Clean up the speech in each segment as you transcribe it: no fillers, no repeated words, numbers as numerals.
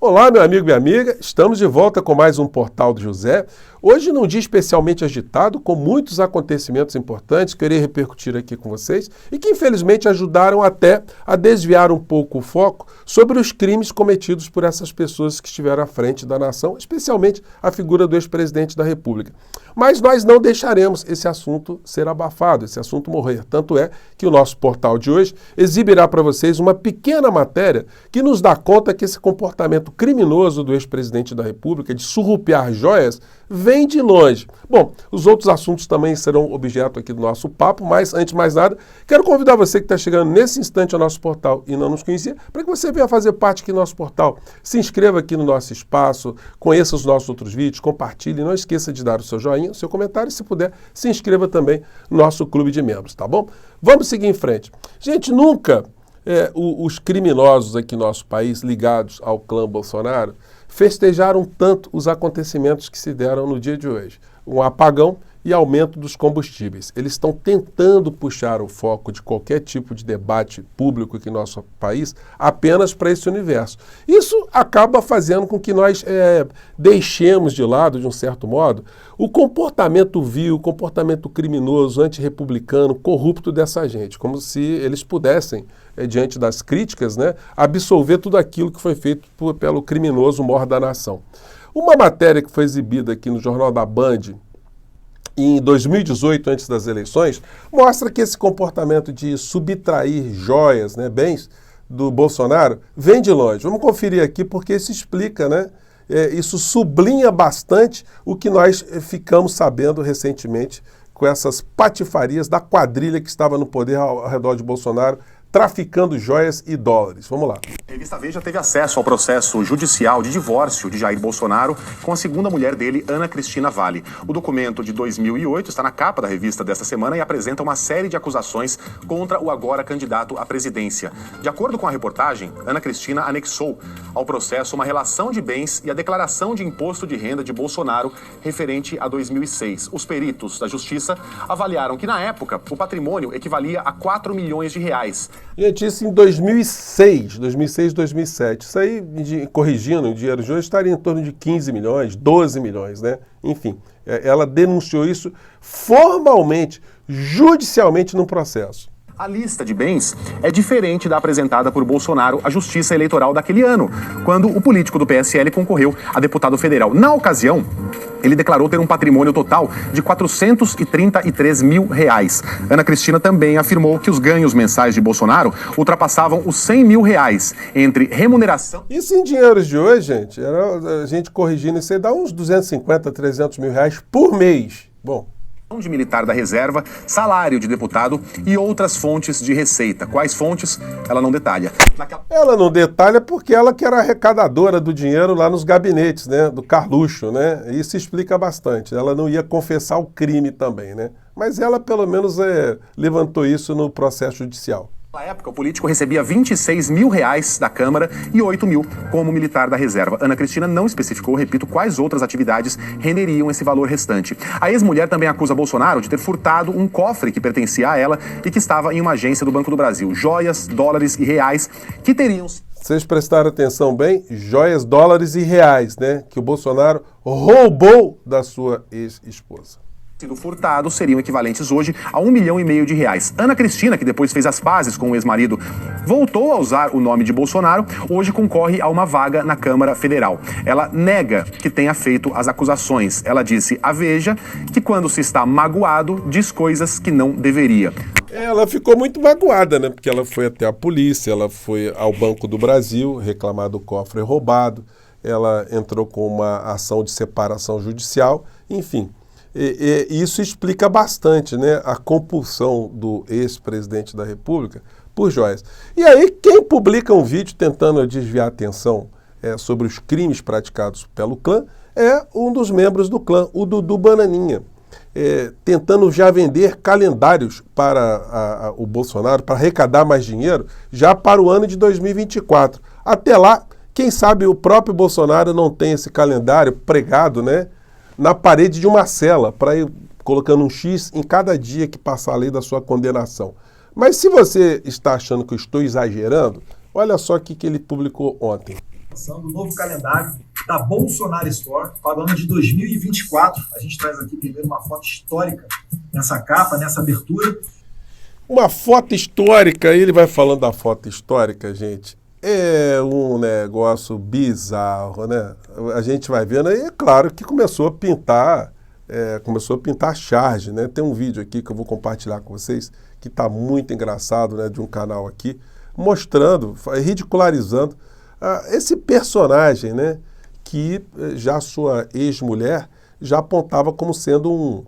Olá, meu amigo e amiga, estamos de volta com mais um Portal do José. Hoje num dia especialmente agitado, com muitos acontecimentos importantes que eu irei repercutir aqui com vocês e que infelizmente ajudaram até a desviar um pouco o foco sobre os crimes cometidos por essas pessoas que estiveram à frente da nação, especialmente a figura do ex-presidente da República. Mas nós não deixaremos esse assunto ser abafado, esse assunto morrer. Tanto é que o nosso portal de hoje exibirá para vocês uma pequena matéria que nos dá conta que esse comportamento criminoso do ex-presidente da República de surrupiar joias vem de longe. Bom, os outros assuntos também serão objeto aqui do nosso papo, mas antes de mais nada, quero convidar você que está chegando nesse instante ao nosso portal e não nos conhecia, para que você venha fazer parte aqui do nosso portal. Se inscreva aqui no nosso espaço, conheça os nossos outros vídeos, compartilhe, não esqueça de dar o seu joinha, o seu comentário e, se puder, se inscreva também no nosso clube de membros, tá bom? Vamos seguir em frente. Gente, nunca os criminosos aqui no nosso país, ligados ao clã Bolsonaro, festejaram tanto os acontecimentos que se deram no dia de hoje. Um apagão e aumento dos combustíveis. Eles estão tentando puxar o foco de qualquer tipo de debate público aqui no nosso país apenas para esse universo. Isso acaba fazendo com que nós deixemos de lado, de um certo modo, o comportamento vil, o comportamento criminoso, antirrepublicano, corrupto dessa gente, como se eles pudessem, diante das críticas, absolver tudo aquilo que foi feito pelo criminoso mor da nação. Uma matéria que foi exibida aqui no Jornal da Band, em 2018, antes das eleições, mostra que esse comportamento de subtrair joias, bens do Bolsonaro, vem de longe. Vamos conferir aqui porque isso explica, isso sublinha bastante o que nós ficamos sabendo recentemente com essas patifarias da quadrilha que estava no poder ao redor de Bolsonaro, traficando joias e dólares. Vamos lá. A revista Veja teve acesso ao processo judicial de divórcio de Jair Bolsonaro com a segunda mulher dele, Ana Cristina Vale. O documento de 2008 está na capa da revista desta semana e apresenta uma série de acusações contra o agora candidato à presidência. De acordo com a reportagem, Ana Cristina anexou ao processo uma relação de bens e a declaração de imposto de renda de Bolsonaro referente a 2006. Os peritos da Justiça avaliaram que, na época, o patrimônio equivalia a 4 milhões de reais. Gente, isso em 2006, 2007. Isso aí, corrigindo, o dinheiro de hoje estaria em torno de 15 milhões, 12 milhões, Enfim, ela denunciou isso formalmente, judicialmente num processo. A lista de bens é diferente da apresentada por Bolsonaro à Justiça Eleitoral daquele ano, quando o político do PSL concorreu a deputado federal. Na ocasião, ele declarou ter um patrimônio total de 433 mil reais. Ana Cristina também afirmou que os ganhos mensais de Bolsonaro ultrapassavam os 100 mil reais entre remuneração... Isso em dinheiros de hoje, gente, a gente corrigindo isso aí, dá uns 250, 300 mil reais por mês. Bom, de militar da reserva, salário de deputado e outras fontes de receita. Quais fontes? Ela não detalha. Ela não detalha porque ela que era arrecadadora do dinheiro lá nos gabinetes, do Carluxo, Isso explica bastante. Ela não ia confessar o crime também, Mas ela pelo menos levantou isso no processo judicial. Na época, o político recebia 26 mil reais da Câmara e 8 mil como militar da reserva. Ana Cristina não especificou, repito, quais outras atividades renderiam esse valor restante. A ex-mulher também acusa Bolsonaro de ter furtado um cofre que pertencia a ela e que estava em uma agência do Banco do Brasil. Joias, dólares e reais que teriam... Vocês prestaram atenção bem? Joias, dólares e reais, que o Bolsonaro roubou da sua ex-esposa. Sido furtados seriam equivalentes hoje a 1,5 milhão de reais. Ana Cristina, que depois fez as pazes com o ex-marido, voltou a usar o nome de Bolsonaro, hoje concorre a uma vaga na Câmara Federal. Ela nega que tenha feito as acusações. Ela disse à Veja que quando se está magoado, diz coisas que não deveria. Ela ficou muito magoada, porque ela foi até a polícia, ela foi ao Banco do Brasil reclamar do cofre roubado, ela entrou com uma ação de separação judicial, enfim... E isso explica bastante a compulsão do ex-presidente da República por joias. E aí, quem publica um vídeo tentando desviar a atenção sobre os crimes praticados pelo clã é um dos membros do clã, o Dudu Bananinha, tentando já vender calendários para o Bolsonaro, para arrecadar mais dinheiro, já para o ano de 2024. Até lá, quem sabe o próprio Bolsonaro não tem esse calendário pregado, na parede de uma cela, para ir colocando um X em cada dia que passar a lei da sua condenação. Mas se você está achando que eu estou exagerando, olha só o que ele publicou ontem. Do novo calendário da Bolsonaro Store para o ano de 2024. A gente traz aqui primeiro uma foto histórica nessa capa, nessa abertura. Uma foto histórica, ele vai falando da foto histórica, gente. É um negócio bizarro, né? A gente vai vendo aí, é claro que começou a pintar charge, né? Tem um vídeo aqui que eu vou compartilhar com vocês, que está muito engraçado, né? De um canal aqui, mostrando, ridicularizando esse personagem, né? Que já sua ex-mulher já apontava como sendo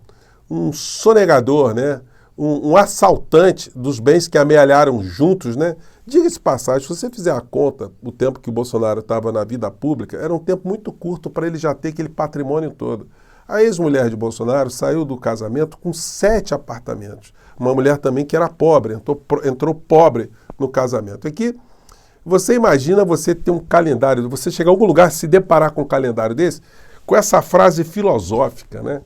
um sonegador, né? Um assaltante dos bens que amealharam juntos, né? Diga-se de passagem, se você fizer a conta, o tempo que o Bolsonaro estava na vida pública, era um tempo muito curto para ele já ter aquele patrimônio todo. A ex-mulher de Bolsonaro saiu do casamento com 7 apartamentos. Uma mulher também que era pobre, entrou pobre no casamento. Aqui, você imagina você ter um calendário, você chegar a algum lugar se deparar com um calendário desse, com essa frase filosófica, né?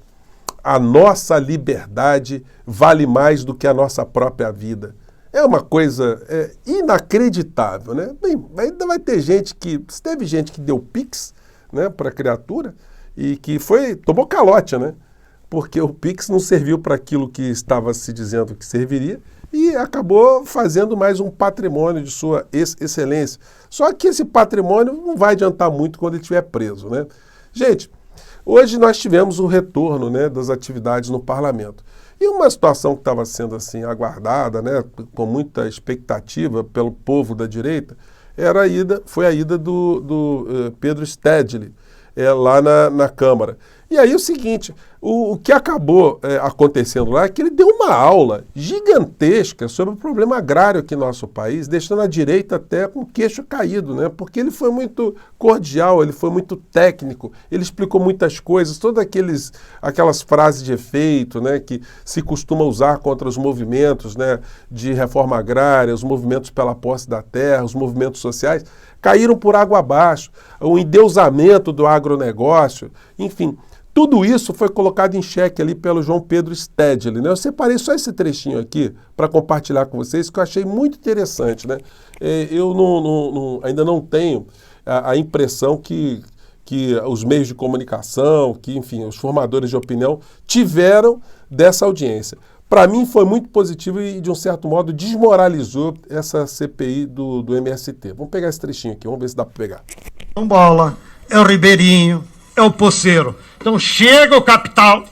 A nossa liberdade vale mais do que a nossa própria vida. É uma coisa inacreditável, né? Bem, ainda vai ter gente que... Teve gente que deu Pix, né, para a criatura e que tomou calote, né? Porque o Pix não serviu para aquilo que estava se dizendo que serviria e acabou fazendo mais um patrimônio de sua excelência. Só que esse patrimônio não vai adiantar muito quando ele estiver preso, né? Gente, hoje nós tivemos o retorno, né, das atividades no parlamento. E uma situação que estava sendo assim aguardada, né, com muita expectativa pelo povo da direita, foi a ida do Pedro Stedley lá na Câmara. E aí o seguinte, o que acabou acontecendo lá é que ele deu uma aula gigantesca sobre o problema agrário aqui no nosso país, deixando a direita até com o queixo caído, né? Porque ele foi muito cordial, ele foi muito técnico, ele explicou muitas coisas, todas aquelas frases de efeito, né, que se costuma usar contra os movimentos, né, de reforma agrária, os movimentos pela posse da terra, os movimentos sociais, caíram por água abaixo, o endeusamento do agronegócio, enfim. Tudo isso foi colocado em xeque ali pelo João Pedro Stedley, né? Eu separei só esse trechinho aqui para compartilhar com vocês, que eu achei muito interessante, né? Eu ainda não tenho a impressão que os meios de comunicação, que, enfim, os formadores de opinião tiveram dessa audiência. Para mim foi muito positivo e, de um certo modo, desmoralizou essa CPI do MST. Vamos pegar esse trechinho aqui, vamos ver se dá para pegar. É o Bola, é o Ribeirinho, é o Poceiro. Então chega o capital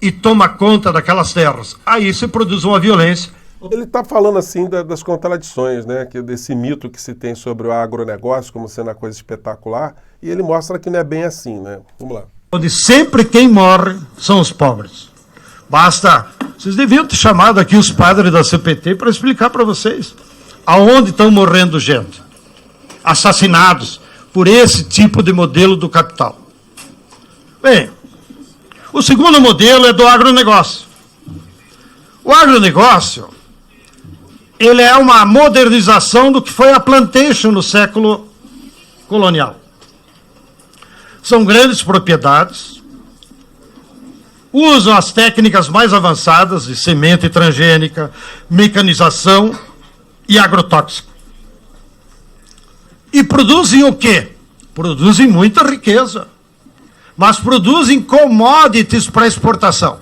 e toma conta daquelas terras. Aí se produz uma violência. Ele está falando assim das contradições, né? Desse mito que se tem sobre o agronegócio como sendo uma coisa espetacular, e ele mostra que não é bem assim, né? Vamos lá. Onde sempre quem morre são os pobres. Basta... Vocês deviam ter chamado aqui os padres da CPT para explicar para vocês aonde estão morrendo gente. Assassinados por esse tipo de modelo do capital. Bem, o segundo modelo é do agronegócio. O agronegócio, ele é uma modernização do que foi a plantation no século colonial. São grandes propriedades, usam as técnicas mais avançadas de semente transgênica, mecanização e agrotóxico. E produzem o quê? Produzem muita riqueza, mas produzem commodities para exportação.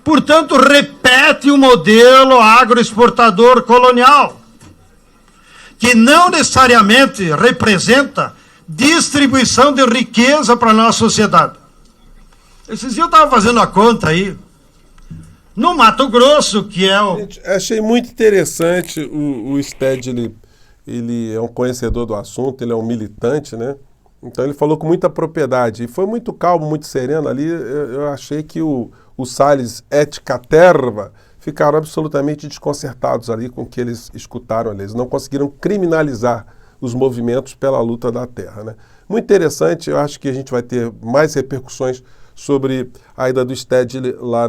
Portanto, repete o modelo agroexportador colonial, que não necessariamente representa distribuição de riqueza para a nossa sociedade. Esses dias eu estava fazendo a conta aí, no Mato Grosso, que é o... Gente, achei muito interessante o Stedley. Ele é um conhecedor do assunto, ele é um militante, né? Então ele falou com muita propriedade. E foi muito calmo, muito sereno ali. Eu achei que o Salles et Caterva ficaram absolutamente desconcertados ali com o que eles escutaram ali. Eles não conseguiram criminalizar os movimentos pela luta da terra, né? Muito interessante, eu acho que a gente vai ter mais repercussões sobre a ida do Stedley lá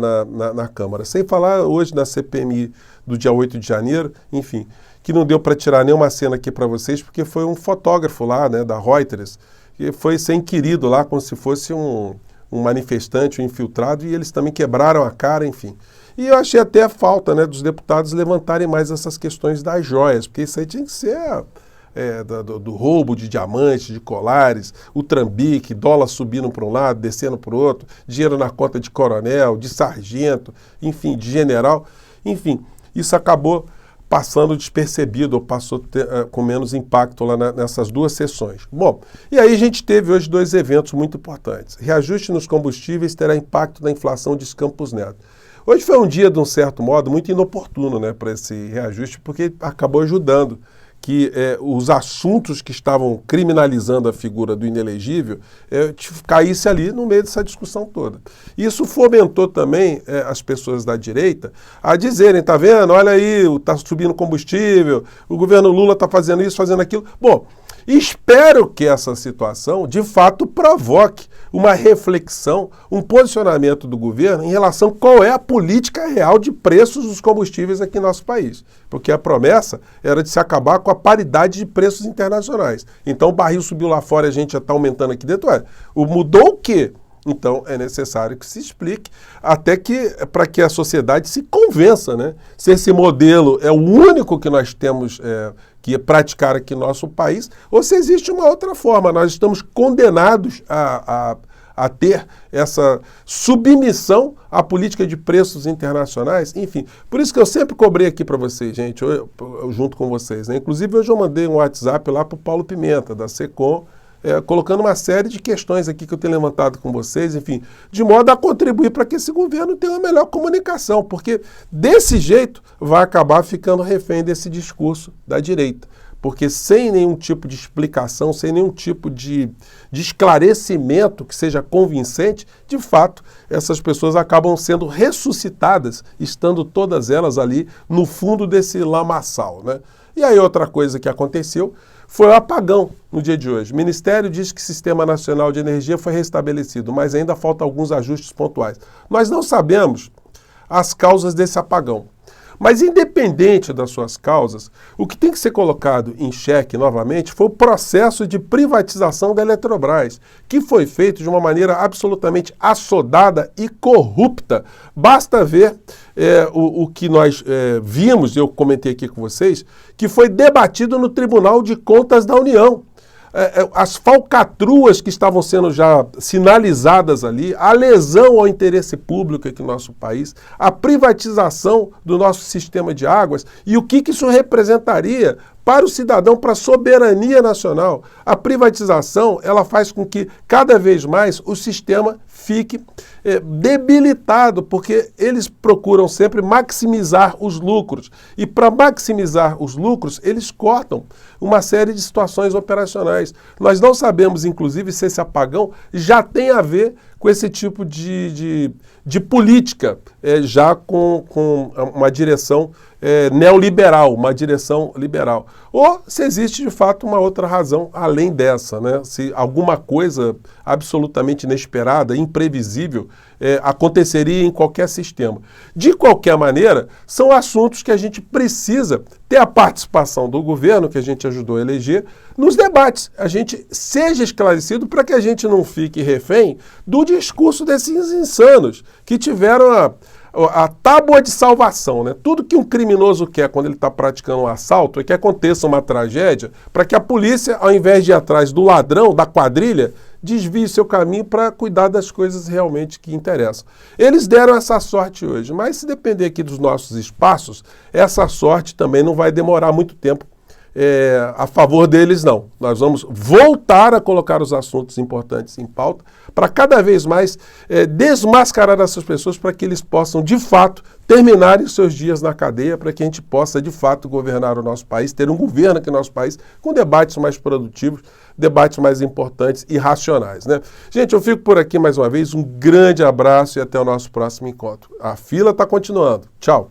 na Câmara. Sem falar hoje na CPMI do dia 8 de janeiro, enfim, que não deu para tirar nenhuma cena aqui para vocês, porque foi um fotógrafo lá, né, da Reuters, que foi ser inquirido lá como se fosse um manifestante, um infiltrado, e eles também quebraram a cara, enfim. E eu achei até a falta, né, dos deputados levantarem mais essas questões das joias, porque isso aí tinha que ser do roubo de diamantes, de colares, o trambique, dólar subindo para um lado, descendo para o outro, dinheiro na conta de coronel, de sargento, enfim, de general. Enfim, isso acabou passando despercebido, ou passou com menos impacto lá nessas duas sessões. Bom, e aí a gente teve hoje 2 eventos muito importantes. Reajuste nos combustíveis terá impacto na inflação, diz Campos Neto. Hoje foi um dia, de um certo modo, muito inoportuno, né, para esse reajuste, porque acabou ajudando que os assuntos que estavam criminalizando a figura do inelegível caísse ali no meio dessa discussão toda. Isso fomentou também as pessoas da direita a dizerem, tá vendo, olha aí, está subindo combustível, o governo Lula está fazendo isso, fazendo aquilo. Bom, espero que essa situação, de fato, provoque uma reflexão, um posicionamento do governo em relação a qual é a política real de preços dos combustíveis aqui no nosso país. Porque a promessa era de se acabar com a paridade de preços internacionais. Então o barril subiu lá fora e a gente já está aumentando aqui dentro. Mudou o quê? Então é necessário que se explique, até que para que a sociedade se convença, né? Se esse modelo é o único que nós temos que praticar aqui no nosso país, ou se existe uma outra forma. Nós estamos condenados a ter essa submissão à política de preços internacionais. Enfim, por isso que eu sempre cobrei aqui para vocês, gente, eu junto com vocês, né? Inclusive hoje eu mandei um WhatsApp lá para o Paulo Pimenta, da SECOM, colocando uma série de questões aqui que eu tenho levantado com vocês, enfim, de modo a contribuir para que esse governo tenha uma melhor comunicação, porque desse jeito vai acabar ficando refém desse discurso da direita. Porque sem nenhum tipo de explicação, sem nenhum tipo de esclarecimento que seja convincente, de fato, essas pessoas acabam sendo ressuscitadas, estando todas elas ali no fundo desse lamaçal, né? E aí outra coisa que aconteceu foi o apagão no dia de hoje. O Ministério diz que o Sistema Nacional de Energia foi restabelecido, mas ainda faltam alguns ajustes pontuais. Nós não sabemos as causas desse apagão. Mas independente das suas causas, o que tem que ser colocado em xeque novamente foi o processo de privatização da Eletrobras, que foi feito de uma maneira absolutamente assodada e corrupta. Basta ver o que nós vimos, eu comentei aqui com vocês, que foi debatido no Tribunal de Contas da União. As falcatruas que estavam sendo já sinalizadas ali, a lesão ao interesse público aqui no nosso país, a privatização do nosso sistema de águas e o que isso representaria para o cidadão, para a soberania nacional. A privatização, ela faz com que cada vez mais o sistema fique debilitado, porque eles procuram sempre maximizar os lucros. E para maximizar os lucros, eles cortam uma série de situações operacionais. Nós não sabemos, inclusive, se esse apagão já tem a ver com esse tipo de política, já com uma direção neoliberal, uma direção liberal. Ou se existe, de fato, uma outra razão além dessa, né? Se alguma coisa absolutamente inesperada, imprevisível, aconteceria em qualquer sistema. De qualquer maneira, são assuntos que a gente precisa ter a participação do governo, que a gente ajudou a eleger, nos debates. A gente seja esclarecido para que a gente não fique refém do discurso desses insanos que tiveram a tábua de salvação, né? Tudo que um criminoso quer quando ele está praticando um assalto é que aconteça uma tragédia para que a polícia, ao invés de ir atrás do ladrão, da quadrilha, desvie seu caminho para cuidar das coisas realmente que interessam. Eles deram essa sorte hoje, mas se depender aqui dos nossos espaços, essa sorte também não vai demorar muito tempo a favor deles, não. Nós vamos voltar a colocar os assuntos importantes em pauta para cada vez mais desmascarar essas pessoas para que eles possam, de fato, terminarem os seus dias na cadeia, para que a gente possa, de fato, governar o nosso país, ter um governo aqui no nosso país com debates mais produtivos, debates mais importantes e racionais, né? Gente, eu fico por aqui mais uma vez. Um grande abraço e até o nosso próximo encontro. A fila está continuando. Tchau.